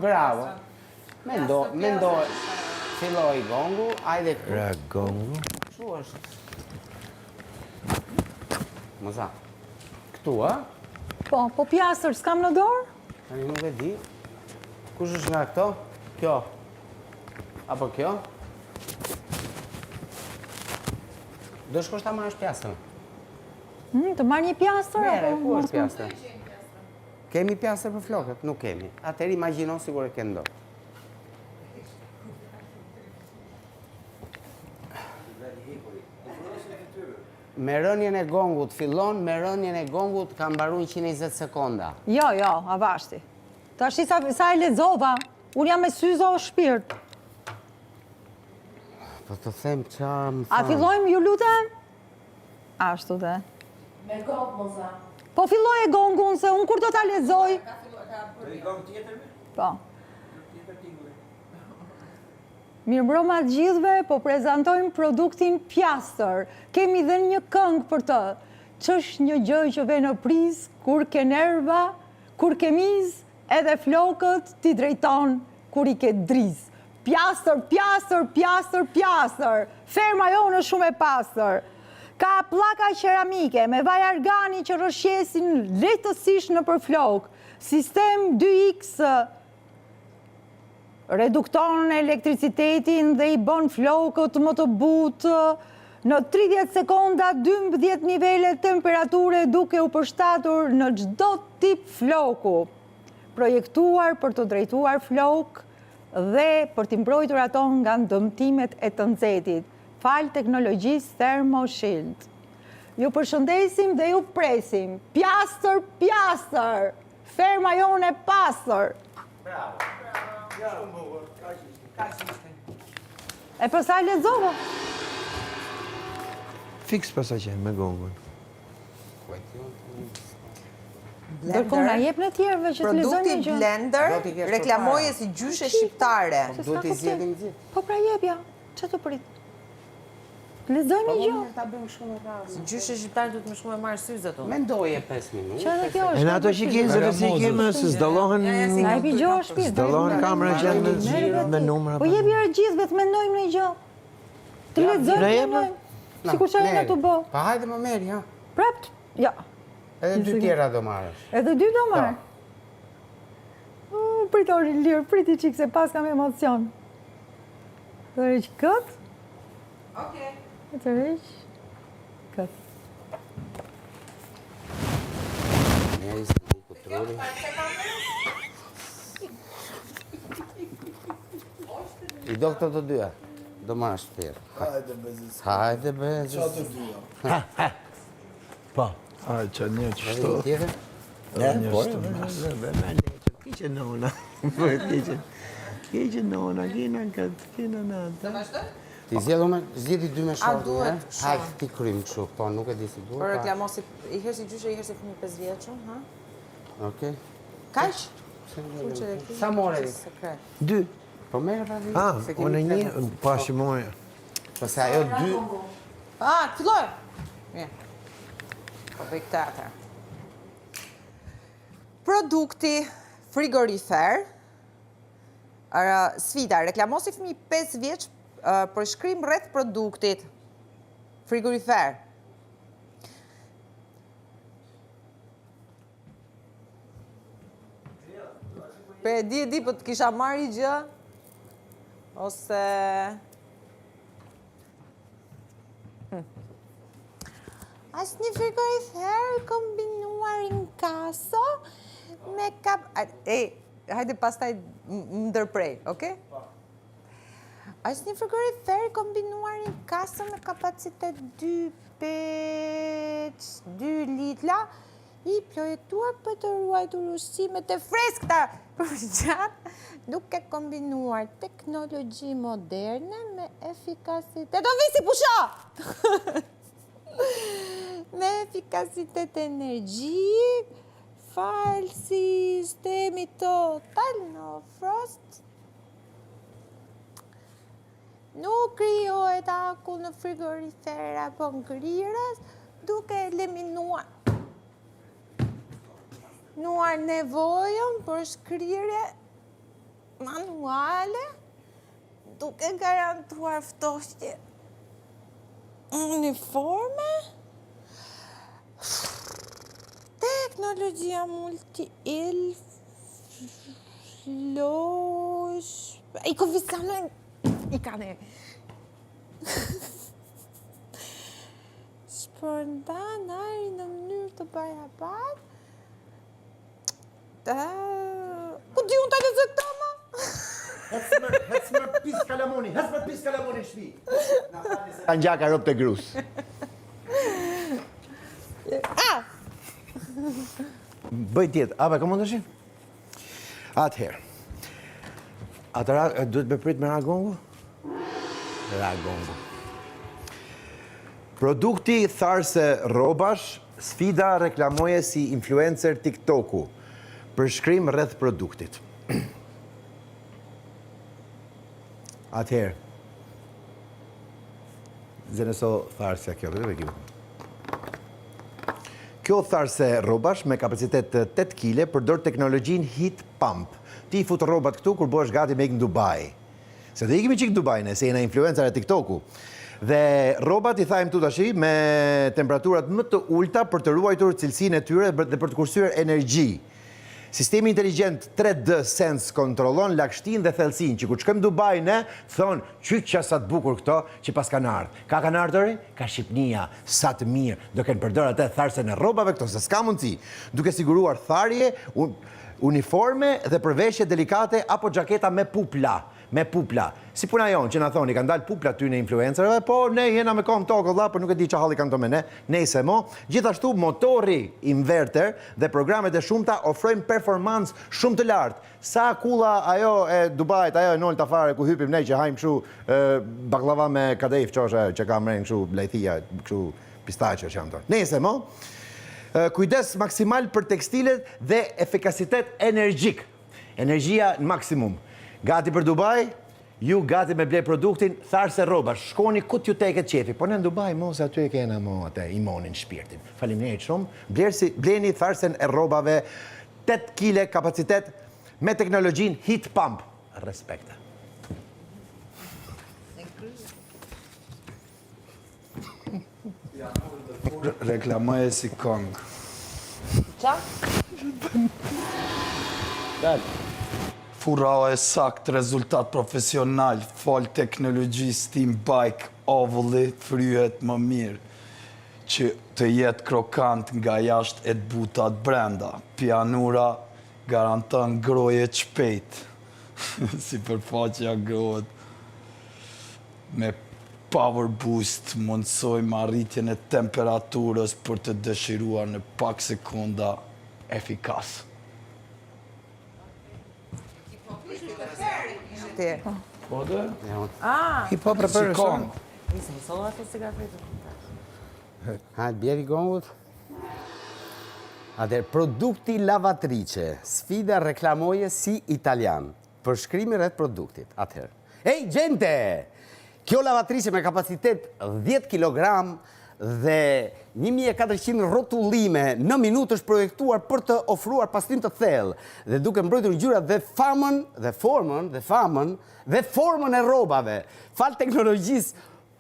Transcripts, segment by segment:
Bravo. Mendo, filloi gongu, hajde këtu. Ra gongu. Kështu është. Moza. Këtu, a? Po pjastër, s'kam në dorë? Tani nuk e di. Kush është nga këto? Kjo. Apo kjo? Do shkosh ta marrësh pjastën. Të marrë një pjastër? Mere, ku është pjastër? Kemi pjastër për flokët? Nuk kemi. Atëherë imagjino sigur e ke në dorë. Me rënjen e gongut fillon, me rënjen e gongut ka mbaruar 120 sekonda. Jo, avashti. Tash sa e lexova, unë jam me syze o shpirt. Po të them qa më A fillojmë ju lutem? Ashtu dhe. Me gongë, moza. Po filloj e gongun, se unë kur do ta lexoj? Po. Mirëmbrëma të gjithëve, po prezantojmë produktin pjastër. Kemi dhe një këngë për të. Ç'është një gjë që ve në prizë, kur ke nerva, kur ke mizë, edhe flokët ti drejton kur i ke drizë. Pjastër, pjastër, pjastër, pjastër. Ferma jonë është shumë e pastër. Ka pllaka qeramike me vaj argani që rrëshqesin lehtësisht nëpër flok. Sistem 2X redukton elektricitetin dhe i bën flokët më të butë. Në 30 sekonda 12 nivele temperature duke u përshtatur në çdo tip floku. Projektuar për të drejtuar flok dhe për t'i mbrojtur ato nga dëmtimet e të nxehtit. Fal teknologjisë ThermoShield. Ju përshëndesim dhe ju presim. Pjastër, pjastër. Ferma jonë e pastër. Bravo. Shumë bukur. Kaq ishte. E përsa e lexova? Fiks pas a qenë me gongun. Dërkohë na jep në tjerëve që të lexojnë Produkti një gjë. Blender reklamoje si gjyshe shqiptare. Duhet i zgjedhim gjithë. Po pra jepja, që të prit? Lexojmë një gjë. Ta bëjmë shumë e rrallë. Si gjyshe shqiptare duhet më shumë e marrë syze ato. Mendoje 5 minutë. Që edhe kjo E është. në ato që kemë zërë si kemë, se zdallohen Na e gjohë shpirt. zdallohen kamera që janë me numra. Po jepi herë gjithëve të mendojmë një gjë. Të Na lexojmë, jep, mendojmë. Sikur që ajo të bë. Pa hajde më merr, ja. Prapt, ja. Edhe 2 tjera do marrësh. Edhe 2 do marr. Pritori lirë, priti qik se pas kam emocion. Të rreq kët. Okej. Të rreq kët. Njerëz të kutruri. I do këto të dyja. Do marrësh tjerë. Hajde bezis. Hajde bezis. Qa të dyja? Po. A, që një që Edhe shto. një tjetër? Kiqe nona. Kiqe nona, kina këtë, kina natë. Ti zgjedhi 2 me shortë, duhet ha? Hajde ti krym kështu, po nuk e di si Për duhet. reklamosi, i herë si gjyshe, i herë si fëmijë 5 vjeçun, ha? Okej. Kaq? Sa more? Sekret. 2. Po merr tani. se kemi Unë një, tre. pashimoja. Po se ajo 2 Filloj! Mirë. Po bëj këtë atër. Produkti frigorifer, sfida, reklamosi fëmijë 5 vjeç për shkrim rreth produktit frigorifer. Pe di, po të kisha marrë gjë, ose... Asë një frigorifer kombinuar në kaso me kap... hajde pastaj më ndërprej, oke? Asë një frigorifer kombinuar në kaso me kapacitet 2 litla i projektuar për të ruajtur ushqimet e freskëta për gjatë, duke kombinuar teknologji moderne me efikasitet... Do visi pusha! Me efikasitet energjik, falë sistemi total no frost, nuk krijohet aku në frigorifer apo ngrirës, duke eliminuar nevojën për shkrirje manuale, duke garantuar ftohtje uniforme, teknologjia I konfisionojnë, I ka ne. Shpërndan ajri në mënyrë të barabartë. Ku di unë të lezoj këta, ma? Hecmer pis kalamoni në shpi. Ta njaka rop të grus. Bëj tjetë, abe, ka mund të shi? Atëherë. Atëra, duhet me prit me ragongu? Ragongu. Produkti tharse robash, sfida reklamoje si influencer TikToku. Përshkrim rreth produktit. Atëherë. Zënëso tharsja kjo, dhe vekim. Kjo tharse robash me kapacitet 8 kg përdor teknologjin heat pump. Ti fut robat këtu kur bëhesh gati me ikë në Dubai. Se dhe ikimi qikë në Dubai, ne, se jena influencer e TikToku. Dhe robat I thajmë tu tashi me temperaturat më të ulta për të ruajtur cilësinë e tyre dhe për të kursyer energji. Sistemi inteligent 3D Sense kontrollon lagështinë dhe thellësinë, që kur shkojmë Dubai ne thonë, "Qyq sa të bukur këto që pas kanë ardhur." Ka kanë ardhur? Ka Shqipnia, sa të mirë. Do kenë përdor atë tharsen e rrobave këto, se s'ka mundësi. Duke siguruar tharje, uniforme dhe përveshje delikate apo xhaketa me pupla. Me pupla. Si puna jonë që na thoni, kanë dalë pupla ty në influencerëve, po ne jena me kom tokë dha, por nuk e di çfarë halli kanë to me ne. Nejse mo, gjithashtu motori inverter dhe programet e shumta ofrojnë performancë shumë të lartë. Sa kulla ajo e Dubait, ajo e nolta fare ku hypim ne që hajmë kështu baklava me kadejf që ka mren kështu lejthia, kështu pistaqe që janë tonë. Nejse mo. Kujdes maksimal për tekstilet dhe efikasitet energjik. Energjia në maksimum. Gati për Dubai, ju gati me blej produktin, tharse roba, shkoni ku t'ju teket qefi. Po në Dubai, mos aty e kena mo atë imonin shpirtin. Faleminderit shumë. Bleni tharsen e robave 8 kg kapacitet me teknologjin heat pump. Respekte. Reklamoje si kong. Qa? Dal. Furao e sakt, rezultat profesional, fol teknologji, steam bike, ovulli, fryhet më mirë, që të jetë krokant nga jashtë e të butat brenda. Pianura garanton groje të shpejt, si përfaqja grohet. Me power boost mundsojmë arritjen e temperaturës për të dëshiruar në pak sekunda efikas. Po dhe? Hipo për Si kong. Hajtë bjeri gongut. Atër, produkti lavatrice, sfida reklamoje si italian. Përshkrimi rreth produktit. Atër. Ej, gjente! Kjo lavatrice me kapacitet 10 kg dhe 1400 rrotullime në minutë është projektuar për të ofruar pastrim të thellë dhe duke mbrojtur ngjyrat dhe formën e rrobave. Fal teknologjisë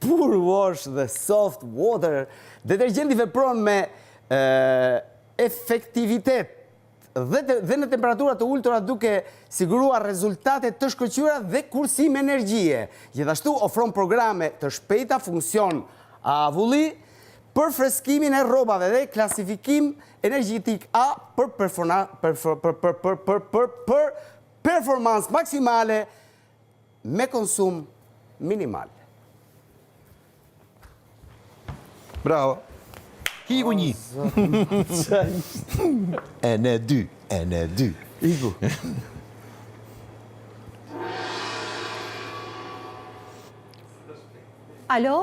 Pure Wash dhe Soft Water, detergjenti vepron me efektivitet dhe në temperatura të ultura duke siguruar rezultate të shkëlqyera dhe kursim energjie. Gjithashtu ofron programe të shpejta, funksion avulli, për freskimin e rrobave dhe klasifikim energjetik A për performancë maksimale me konsum minimal. Bravo. Hiku një. E në dy. Iku. Alo?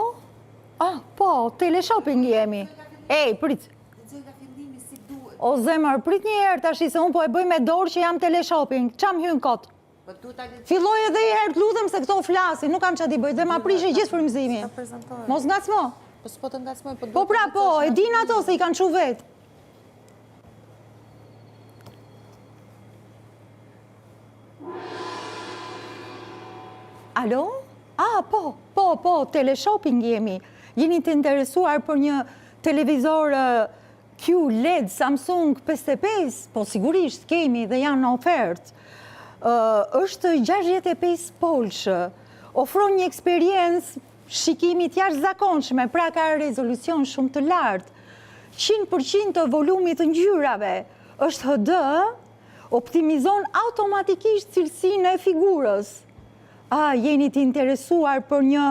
Po, teleshopping jemi. Ej, prit. O zemër, prit një herë tash se unë po e bëj me dorë që jam teleshopping. Qam hyn kot? Filloj edhe i herë të lutem se këto flasin, nuk kam qa di bëj dhe ma prishe gjithë frymëzimi. Mos ngacmo. Po s'po të ngacmoj, po... Po pra po, e din ato se i kanë qu vetë. Alo? Po, teleshopping jemi. Jeni të interesuar për një televizor QLED Samsung 55? Po sigurisht, kemi dhe janë në ofertë. Është 65 polshë, ofron një eksperiencë shikimit jashtëzakonshme, pra ka rezolucion shumë të lartë, 100% të volumit të ngjyrave, është HD, optimizon automatikisht cilësinë e figurës. Jeni të interesuar për një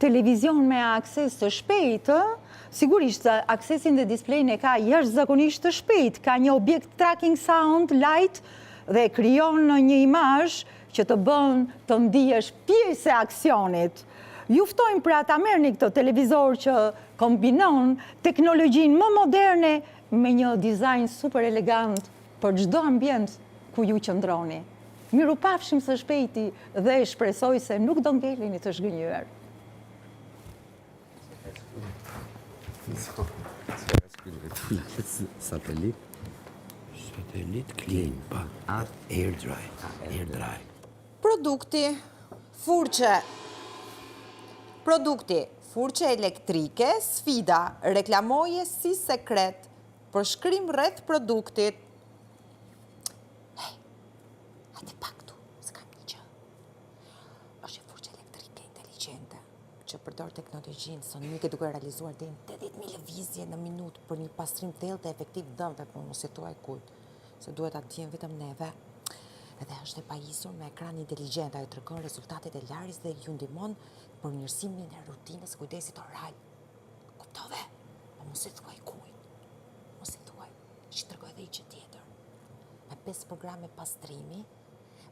televizion me akses të shpejtë? Sigurisht, aksesin dhe displejnë e ka jashtëzakonisht të shpejtë, ka një objekt tracking sound light dhe krijon një imazh që të bën të ndihesh pjesë e aksionit. Ju ftojmë pra ta merrni këtë televizor që kombinon teknologjinë më moderne me një dizajn super elegant për çdo ambient ku ju qëndroni. Mirupafshim së shpejti dhe shpresoj se nuk do ngeleni të zhgënjur. Satelit. Satelit clean, pa. Air dry. Produkti furçe elektrike, sfida, reklamoje si sekret, përshkrim rreth produktit. Hajde pak tu, s'kam një gjë. Është një furçe elektrike inteligjente që përdor teknologjinë sonike duke realizuar deri në 80.000 lëvizje në minutë për një pastrim thellë dhe efektiv dhëmbëve, por mos e thuaj kujt, se duhet ta dijem vetëm neve. Edhe është e pajisur me ekran inteligjent, ajo tregon rezultatet e larjes dhe ju ndihmon për mirësimin e rutinës kujdesit oral. Kuptove? Po mos e thuaj kujt. Mos e thuaj. Që tregoj edhe gjë tjetër. Me 5 programe pastrimi,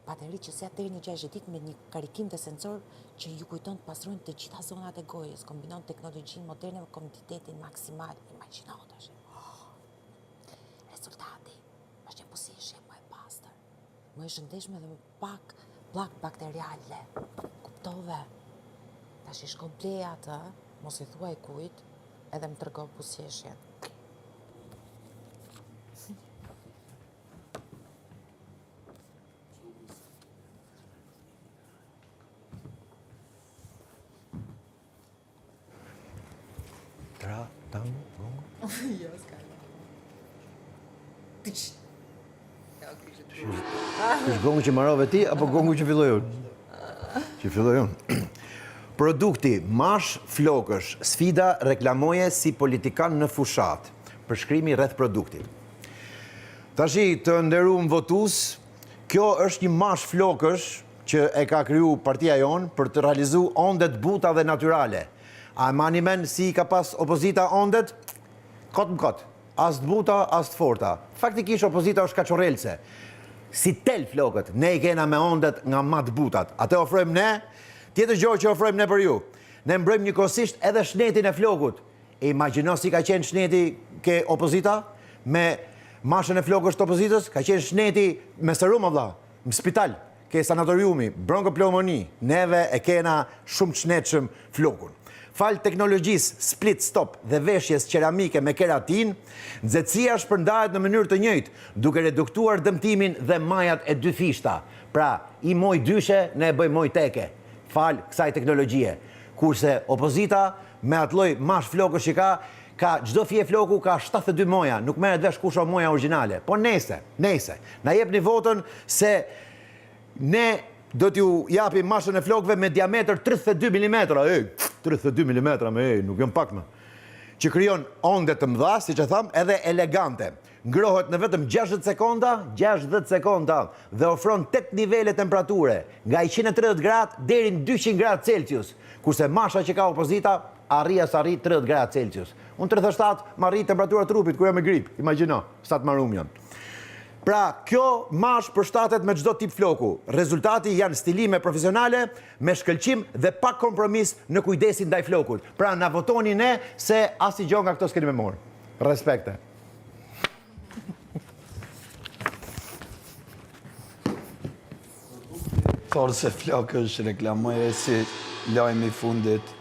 bateri që sjell deri në 60 ditë me një karikim dhe sensor që ju kujton të pastrojnë të gjitha zonat e gojës, kombinon teknologjinë moderne me komoditetin maksimal. Imagjino tash. Rezultati është një buzëqeshje më e pastër, më e shëndetshme dhe me pak pllak bakteriale. Kuptove? Tash i shkon pleja atë, mos i thuaj kujt, edhe më tregon buzëqeshjen. Është gongu që marrove ti, apo gongu që filloj unë? Produkti mash flokësh, sfida reklamoje si politikan në fushat, përshkrimi rreth produktit. Tashi të nderuar votues, kjo është një mash flokësh që e ka kriju partia jonë për të realizuar ondet buta dhe natyrale. A mani men si ka pas opozita ondet? Kot më kot. As të buta, as të forta. Faktikisht opozita është kaçorrelse. Si tel flokët, ne i kena me ondet nga ma të butat. Atë ofrojmë ne, tjetër gjë që ofrojmë ne për ju. Ne mbrojmë njëkohësisht edhe shnetin e flokut. E imagjino si ka qenë shneti ke opozita, me mashën e flokës të opozitës, ka qenë shneti me serum vlla, në spital, ke sanatoriumi, bronkopneumoni. Neve e kena shumë të shnetshëm flokun. Fal teknologjisë split stop dhe veshjes qeramike me keratin, nxehtësia shpërndahet në mënyrë të njëjtë, duke reduktuar dëmtimin dhe majat e dy fishta. Pra, i moj dyshe, ne e bëjmë moj teke. Fal kësaj teknologjie. Kurse opozita, me atë lloj mash flokësh që ka çdo fije floku ka 72 moja, nuk merret vesh kush është moja origjinale. Po nese, na jepni votën se ne do t'ju japim mashën e flokëve me diametër 32 mm. 32 mm, nuk jam pak më. Që krijon onde të mëdha, siç e tham, edhe elegante. Ngrohet në vetëm 60 sekonda dhe ofron 8 nivele temperature, nga 130 gradë deri në 200 gradë Celsius, kurse masha që ka opozita arri 30 gradë Celsius. Unë 37 më arri temperatura trupit kur jam me grip, imagjino, sa të marum jam. Pra, kjo mash përshtatet me çdo tip floku. Rezultati janë stilime profesionale me shkëlqim dhe pak kompromis në kujdesin ndaj flokut. Pra, na votoni ne se asnjë gjë nga këto s'keni me morë. Respekte. Thorë se flokë është reklamoje si lajmi i fundit.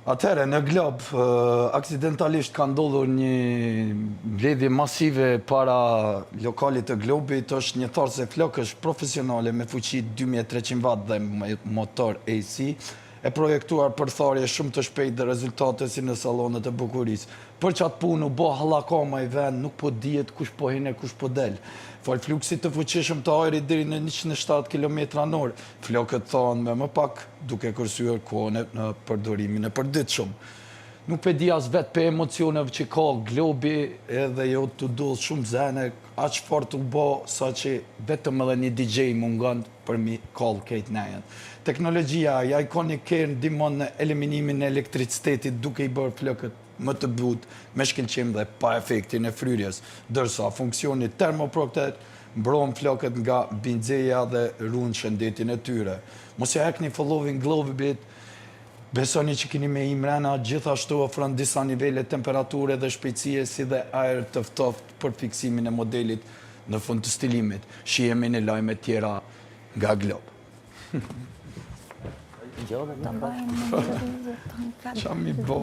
Atëherë, në Glob, aksidentalisht ka ndodhur një mbledhje masive para lokalit të Globit, është një tharëse flokësh profesionale me fuqi 2300 watt dhe motor AC, e projektuar për tharje shumë të shpejt dhe rezultate si në salonet e bukurisë. Për qatë punë u bo hallakoma i vend, nuk po dihet kush po hine, kush po del. Fal fluksit të fuqishëm të ajrit deri në 107 km/h, flokët thonë me më pak, duke kursyer kohën në përdorimin e përditshëm. Nuk pe di as vetë pe emocioneve që ka Globi edhe jo të duhet shumë zene, aq fort u bo sa që vetëm edhe një DJ mungon për mi call Kate Nayan. Teknologjia, ja iconic care ndihmon në eliminimin e elektricitetit duke i bërë flokët më të butë, me shkëlqim dhe pa efektin e fryrjes, dërsa funksioni termoprotect mbron flokët nga bindzeja dhe ruan shëndetin e tyre. Mos ja hekni followin Globit, besoni që keni me imrena, gjithashtu ofron disa nivele temperature dhe shpejtësie si dhe ajër të ftoftë për fiksimin e modelit në fund të stilimit. Shihemi në lajme tjera nga Glob. Qa mi bo?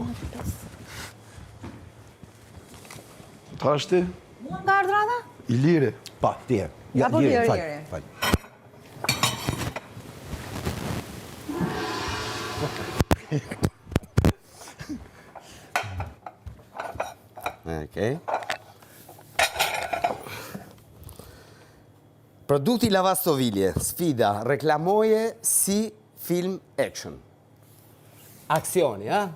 Ta është ti? Mua nga ardhrada? Ilire. Pa, tje. Ja, Apo Liri, Liri. fal. Okej. Produkti lavastoviglie, sfida, reklamoje si film action. Aksioni, ha?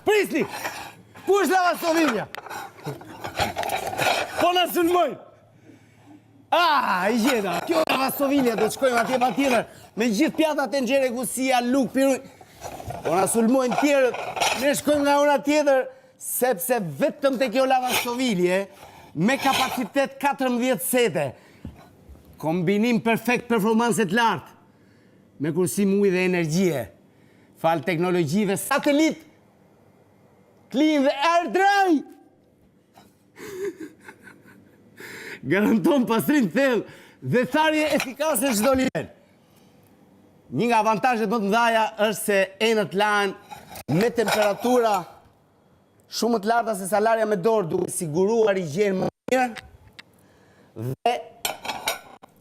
Prisni! Ku është lavastoviglia? Po na sulmoj! I gjeta! Kjo lavastoviglia, do të shkojmë atje pa tjetër, me gjithë pjatat e nxere kusia, luk, piruj. Po na sulmojnë tjerët, ne shkojmë nga ona tjetër, sepse vetëm të kjo lavastoviglie, me kapacitet 14 sete, kombinim perfekt performanset lartë, me kursim ujë dhe energjie, fal teknologjive satelit, clean dhe air dry, garanton pastrim thellë dhe tharje efikase çdo nivel. Një nga avantajet më të mëdha është se enët lahen me temperatura shumë të larta se sa larja me dorë, duke siguruar higienë më mirë dhe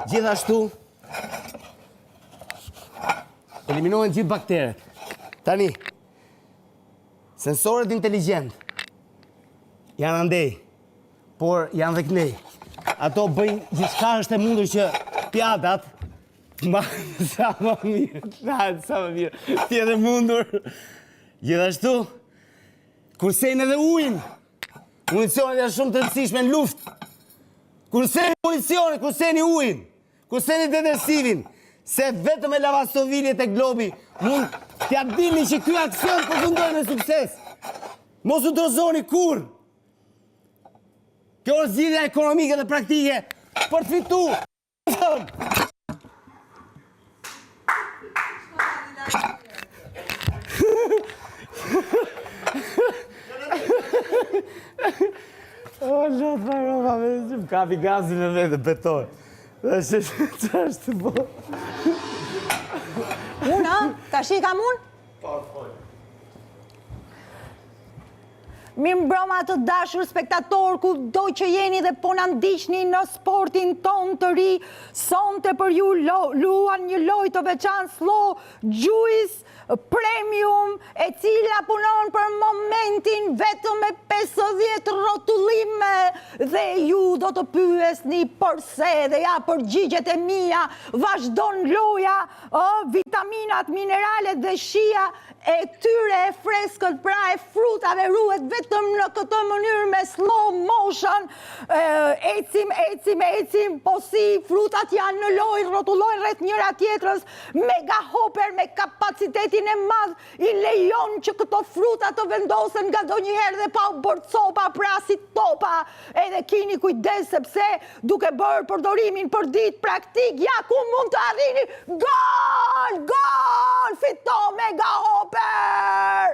gjithashtu eliminohen gjithë bakteret. Tani, sensoret inteligjent janë andej, por janë dhe knej. Ato bëjnë gjithçka është e mundur që pjatat sa më mirë, tjetë mundur. Gjithashtu, kursejnë edhe ujin. Municionet janë shumë të rëndësishme në luftë. Kursejnë municionet, kursejnë ujin, kursejnë detersivin, se vetëm e lavastovigjet e Globi mund t'ja dini që ky aksion përfundon me sukses. Mos u dozoni kur. Kjo është zgjidhja ekonomike dhe praktike për të fituar. O, lotë më roba, më kapi gazin e vetë, beton. Dhe që është të bo. Unë, ta shi kam unë? Mirë mbroma të dashur spektator, ku do që jeni dhe po në ndiqni në sportin ton të ri, sonte për ju luan një lojë të veçantë Slow Juice Premium, e cila punon për momentin vetëm me 50 rrotullime dhe ju do të pyesni përse dhe ja përgjigjet e mia, vazhdon loja, vitaminat, mineralet dhe shija e tyre e freskët, pra e frutave ruhet vetëm në këtë mënyrë me slow motion, ecim, po si frutat janë në lojë, rrotullojnë rreth njëra tjetrës, mega hopper me kapacitetin e madh, i lejon që këto fruta të vendosen nga ndonjëherë dhe pa u bërë copa, pra si topa, edhe kini kujdes sepse duke bërë përdorimin për ditë praktik, ja ku mund të arrini gol, fiton mega hopper!